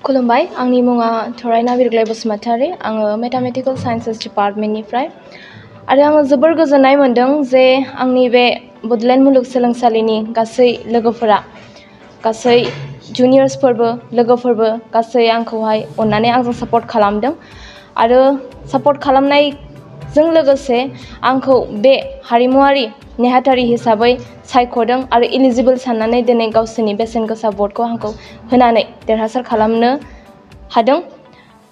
खुलुमबाय आंनि मुङा थरायना बिरग्लाय बसुमतारी आङो मेथामेटिकल साइन्सेस डिपार्टमेन्टनिफ्राय आरो आङो जोबोर गोजोननाय मोन्दों जे आंनि बे बड'लेण्ड मुलुगसोलोंसालिनि गासै लोगोफोरा गासै जुनियर्सफोरबो लोगोफोरबो गासै आंखौहाय अननानै आंजों सापर्ट खालामदों आरो सापर्ट खालामनायजों लोगोसे आंखौ बे हारिमुआरि नेहाथारि हिसाबै सायख'दों आरो इलिजिबोल साननानै दिनै गावसोरनि बेसेन गोसा भटखौ आंखौ होनानै देरहासार खालामनो हादों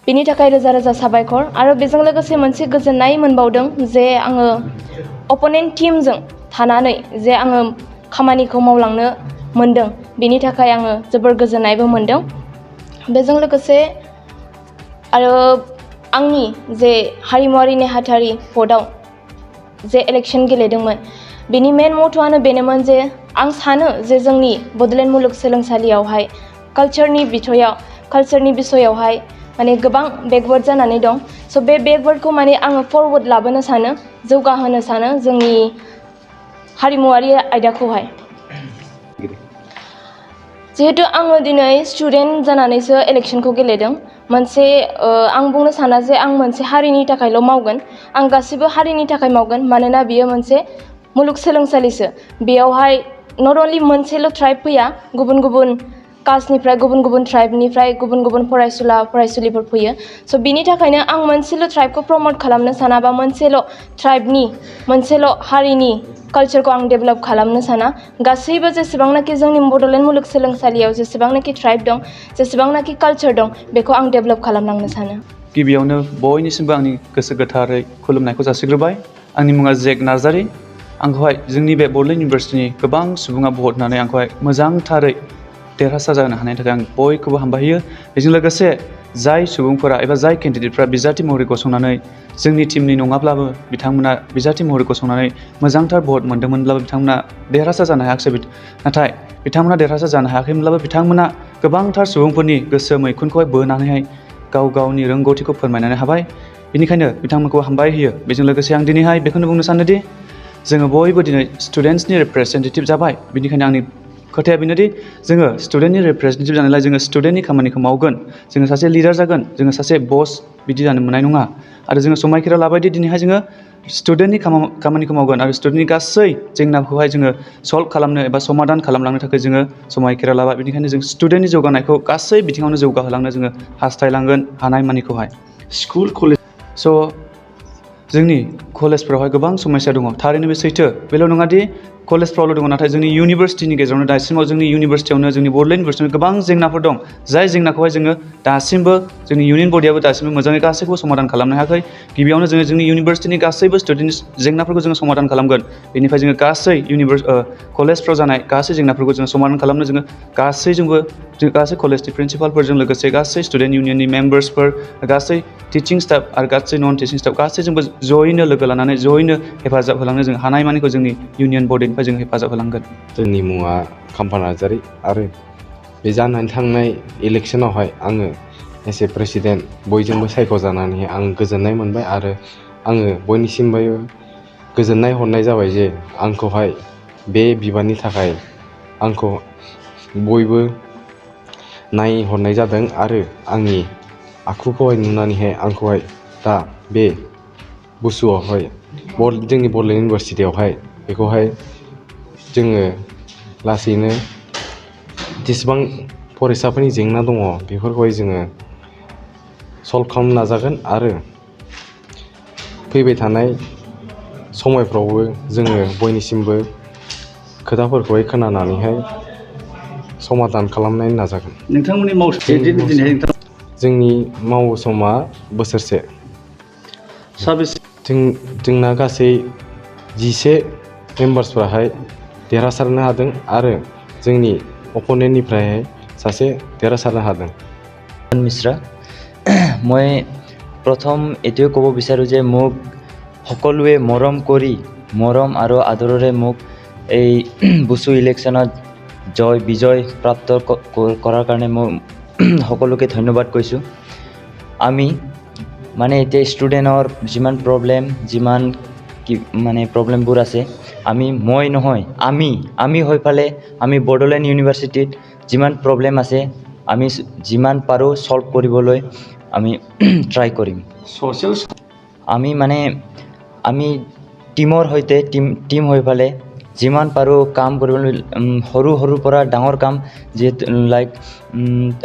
बेनि थाखाय रोजा रोजा साबायखर आरो बेजों लोगोसे मोनसे गोजोननाय मोनबावदों जे आङो अपोनेन्ट टीमजों थानानै जे आङो खामानिखौ मावलांनो मोनदों बेनि थाखाय आङो जोबोर गोजोननायबो मोनदों बेजों लोगोसे आरो आंनि जे हारिमुआरि नेहाथारि भटआव जे इलेक्शन गेलेदोंमोन बेनि मेन मट'आनो बेनोमोन जे आं सानो जे जोंनि बड'लेण्ड मुलुगसोलोंसालियावहाय कालचारनि बिसयावहाय माने गोबां बेकवार्ड जानानै दं स' बे बेकवार्डखौ माने आङो फरवार्ड लाबोनो सानो जौगाहोनो सानो जोंनि हारिमुआरि आयदाखौहाय जिहेतु आङो दिनै स्टुडेन्ट जानानैसो इलेक्शनखौ गेलेदों मोनसे आं बुंनो साना जे आं मोनसे हारिनि थाखायल' मावगोन आं गासिबो हारिनि थाखाय मावगोन मानोना बियो मोनसे मुलुगसोलोंसालिसो बेयावहाय नट अनलि मोनसेल' ट्राइब फैया गुबुन गुबुन कास्टनिफ्राय गुबुन गुबुन ट्राइबनिफ्राय गुबुन गुबुन फरायसुला फरायसुलिफोर फैयो स' बिनि थाखायनो आं मोनसेल' ट्राइबखौ प्रमट खालामनो साना बा मोनसेल' ट्राइबनि मोनसेल' हारिनि कालचारखौ आं डेभेलप खालामनो साना गासैबो जेसेबांनाखि जोंनि बड'लेण्ड मुलुगसोलोंसालियाव जेसेबांनाखि ट्राइब दं जेसेबांनाखि कालचार दं बेखौ आं डेभेलप खालामलांनो सानो गिबियावनो बयनिसिमबो आंनि गोसो गोथारै खुलुमनायखौ जासिग्रोबाय आंनि मुङा जेक नार्जारी आंखौहाय जोंनि बे बड'लेण्ड इउनिभारसिटिनि गोबां सुबुङा भट होनानै आंखौहाय मोजांथारै देरहासार जानो हानायनि थाखाय आं बयखौबो हामबाय होयो बेजों लोगोसे जाय सुबुंफोरा एबा जाय केन्डिडेटफ्रा बिजाथि महरै गसंनानै जोंनि टीमनि नङाब्लाबो बिथांमोना बिजाथि महरै गसंनानै मोजांथार भट मोन्दोंमोनब्लाबो बिथांमोना देरहासार जानो हायाखिसै नाथाय बिथांमोना देरहासार जानो हायाखैमोनब्लाबो बिथांमोना गोबांथार सुबुंफोरनि गोसो मैखुनखौहाय बोनानैहाय गाव गावनि रोंगौथिखौ फोरमायनानै हाबाय बेनिखायनो बिथांमोनखौ हामबाय होयो बेजों लोगोसे आं दिनैहाय बेखौनो बुंनो सानोदि जोङो बयबो दिनै स्टुडेन्ट्सनि रिप्रेजेन्टेटिभ जाबाय बेनिखायनो आंनि खोथाया बेनोदि जोङो स्टुडेन्टनि रिप्रेजेन्टेटिभ जानायलाय जोङो स्टुडेन्टनि खामानिखौ मावगोन जोङो सासे लिडार जागोन जोङो सासे बस बिदि जानो मोननाय नङा आरो जोङो समायखिरा लाबायदि दिनैहाय जोङो स्टुडेन्टनि खामानिखौ मावगोन आरो स्टुडेन्टनि गासै जेंनाखौहाय जोङो सल्भ खालामनो एबा समाधान खालामलांनो थाखाय जोङो समायखिरा लाबाय बेनिखायनो जों स्टुडेन्टनि जौगानायखौ गासै बिथिङावनो जौगाहोलांनो जोङो हास्थायलांगोन हानाय मानिखौहाय स्कुल कलेज स' जोंनि कलेजफ्रावहाय गोबां समस्या दङ थारैनो बे सैथो बेल' नङादि कलेजफ्रावल' दङ नाथाय जोंनि इउनिभारसिटिनि गेजेरावनो दासिमाव जोंनि इउनिभारसिटियावनो जोंनि बड'लेण्ड इउनिभारसिटियावनो गोबां जेंनाफोर दं जाय जेंनाखौहाय जोङो दासिमबो जोंनि इउनियन बडियाबो दासिमबो मोजाङै गासैखौबो समाधान खालामनो हायाखै गिबियावनो जोङो जोंनि इउनिभारसिटिनि गासैबो स्टुडेन्ट जेंनाफोरखौ जोङो समाधान खालामगोन बेनिफ्राय जोङो गासै कलेजफ्राव जानाय गासै जेंनाफोरखौ जोङो समाधान खालामनो जोङो गासैजोंबो जों गासै कलेजनि प्रिन्सिपालफोरजों लोगोसे गासै स्टुडेन्ट इउनियननि मेम्बार्सफोर गासै टिचिं स्टाफ आरो गासै नन टिचिं स्टाफ गासैजोंबो जयैनो लोगो लानानै जयैनो हेफाजाब होलांनो जों हानाय मानिखौ जोंनि इउनियन बडिनिफ्राय जों हेफाजाब होलांगोन जोंनि मुङा खाम्फा नार्जारी आरो बे जानानै थांनाय इलेक्सनावहाय आङो एस ए प्रेसिडेन्ट बयजोंबो सायख'जानानै आं गोजोननाय मोनबाय आरो आङो बयनिसिमबो गोजोननाय हरनाय जाबाय जे आंखौहाय बे बिबाननि थाखाय आंखौ बयबो नायहरनाय जादों आरो आंनि आखुखौहाय नुनानैहाय आंखौहाय दा बे बुसुआवहाय जोंनि बड'लेण्ड इउनिभारसिटियावहाय बेखौहाय जोङो लासैनो जेसेबां फरायसाफोरनि जेंना दङ बेफोरखौहाय जोङो सल्भ खालामनो नाजागोन आरो फैबाय थानाय समायफ्रावबो जोङो बयनिसिमबो खोथाफोरखौहाय खोनानानैहाय समाधान खालामनायनि नाजागोन नोंथांमोननि जोंनि मावो समा बोसोरसे जोंना गासै 11 मेम्बार्सफ्राहाय देरहासारनो हादों आरो जोंनि অপোনেণ্টनिफ्राय সাসে দেৰহাসাৰनो হাদों মিশ্ৰা মই প্ৰথম এটোৱে ক'ব বিচাৰোঁ যে মোক সকলোৱে মৰম আৰু আদৰেৰে মোক এই বুচু ইলেকশ্যনত বিজয় প্ৰাপ্ত কৰাৰ কাৰণে মই সকলোকে ধন্যবাদ কৈছোঁ আমি মানে এতিয়া ষ্টুডেণ্টৰ যিমান প্ৰব্লেমবোৰ আছে মই নহয় আমি হৈ ফালে আমি বড়োলেণ্ড ইউনিভাৰ্চিটিত যিমান প্ৰব্লেম আছে আমি যিমান পাৰোঁ সলভ কৰিবলৈ আমি ট্ৰাই কৰিম আমি মানে আমি টিমৰ সৈতে টিম হৈ পেলাই যিমান পাৰোঁ কাম কৰিবলৈ সৰু সৰুৰ পৰা ডাঙৰ কাম যিহেতু লাইক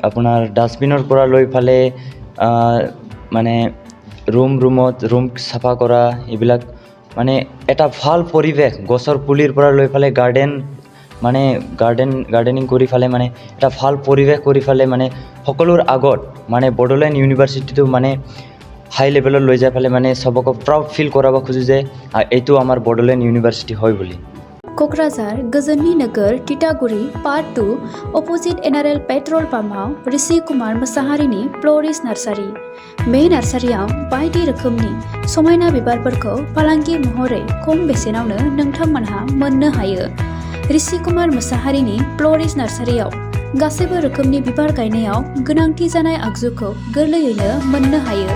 আপোনাৰ ডাষ্টবিনৰ পৰা লৈ পেলাই মানে ৰুম চাফা কৰা এইবিলাক মানে এটা ভাল পৰিৱেশ গছৰ পুলিৰ পৰা লৈ পেলাই গাৰ্ডেনিং কৰি পেলাই মানে এটা ভাল পৰিৱেশ কৰি পেলাই মানে সকলোৰ আগত মানে বড়োলেণ্ড ইউনিভাৰ্চিটিটো মানে হাই লেভেলত লৈ যাই পেলাই মানে সবকে প্ৰাউড ফিল কৰাব খোজো যে এইটো আমাৰ বড়োলেণ্ড ইউনিভাৰ্চিটি হয় বুলি क'क्राझार गोजोननि नोगोर तितागुरि part 2 opposite NRL petrol पाम्पआव Rishi Kumar मोसाहारिनि फ्ल'रिस nursery बे नार्सारियाव बायदि रोखोमनि समायना बिबारफोरखौ फालांगि महरै खम बेसेनावनो नोंथांमोनहा मोननो हायो ऋषि कुमार मोसाहारिनि फ्ल'रिस नार्सारियाव गासैबो रोखोमनि बिबार गायनायाव गोनांथि जानाय आगजुखौ गोरलैयैनो मोननो हायो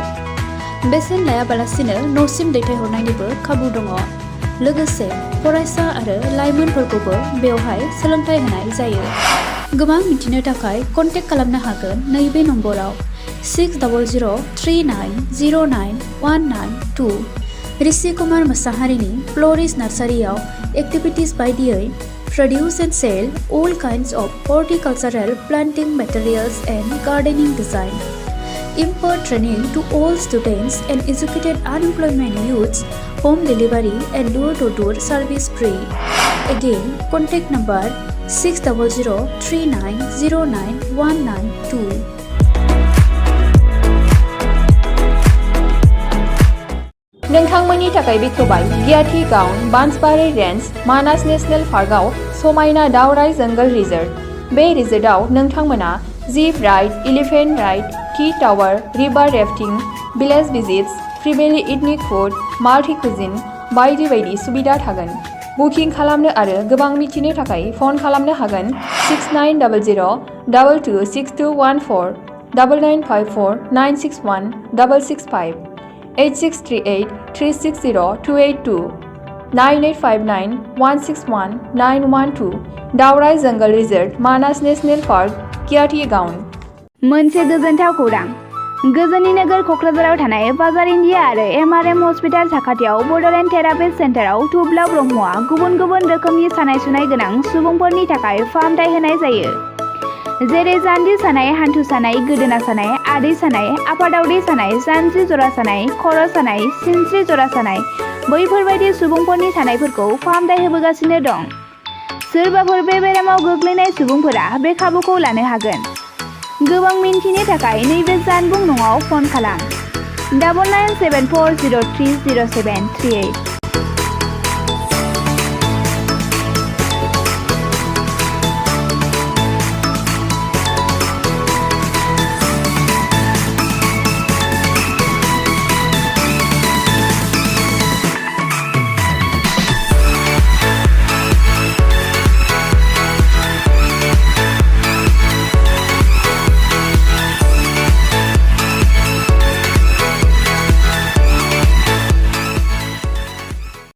बेसेन लायाबालासिनो न'सिम दैथायहरनायनिबो खाबु दङ लोगोसे फरायसा आरो लाइमोनफोरखौबो बेवहाय सोलोंथाय होनाय जायो गोबां मिथिनो थाखाय कन्टेक्ट खालामनो हागोन नैबे नम्बराव 6009091992 ऋषि कुमार मोसाहारिनि फ्ल'रिस नार्सारियाव एक्टिभिटिज बायदियै produce and sell all kinds of horticultural planting materials and gardening design impart training to all students and educated unemployment youths home delivery and door-to-door service free. Again, contact number 6003909192. नोंथांमोननि थाखाय बेखेवबाय गियाथि गाउन Bansbari range Manas national पार्कआव समायना दावराय जंगल resort बे रिजर्टआव नोंथांमोना jeep ride elephant ride tea tower river rafting village visits फ्रिबेलि इथनिक फुड माल्टि कुजिन बायदि बायदि सुबिदा थागोन बुकिं खालामनो आरो गोबां मिथिनो थाखाय फन खालामनो हागोन 6900226214 9954961665 8638360282 9859161912 दावराय जंगल रिजर्ट मानास नेशनेल पार्क गियाथि गाउन मोनसे गोजोनथाव खौरां गोजोननि नोगोर क'क्राझाराव थानाय बाजार इन्डिया आरो एमआरएम हस्पिटाल साखाथियाव बड'लेण्ड थेरापि सेन्टाराव थुब्ला ब्रह्मआ गुबुन गुबुन रोखोमनि सानाय सुनाय गोनां सुबुंफोरनि थाखाय फाहामथाय होनाय जायो जेरै जान्जि सानाय हान्थु सानाय गोदोना सानाय आदै सानाय आफादावदै सानाय जानजि जरा सानाय खर' सानाय सिनस्रि जरा सानाय बैफोरबायदि सुबुंफोरनि सानायफोरखौ फाहामथाय होबोगासिनो दं सोरबाफोर बे बेरामाव गोग्लैनाय सुबुंफोरा बे खाबुखौ लानो हागोन गोबां मिन्थिनो थाखाय नैबे जानबुं नङाव फन खालाम 9974030738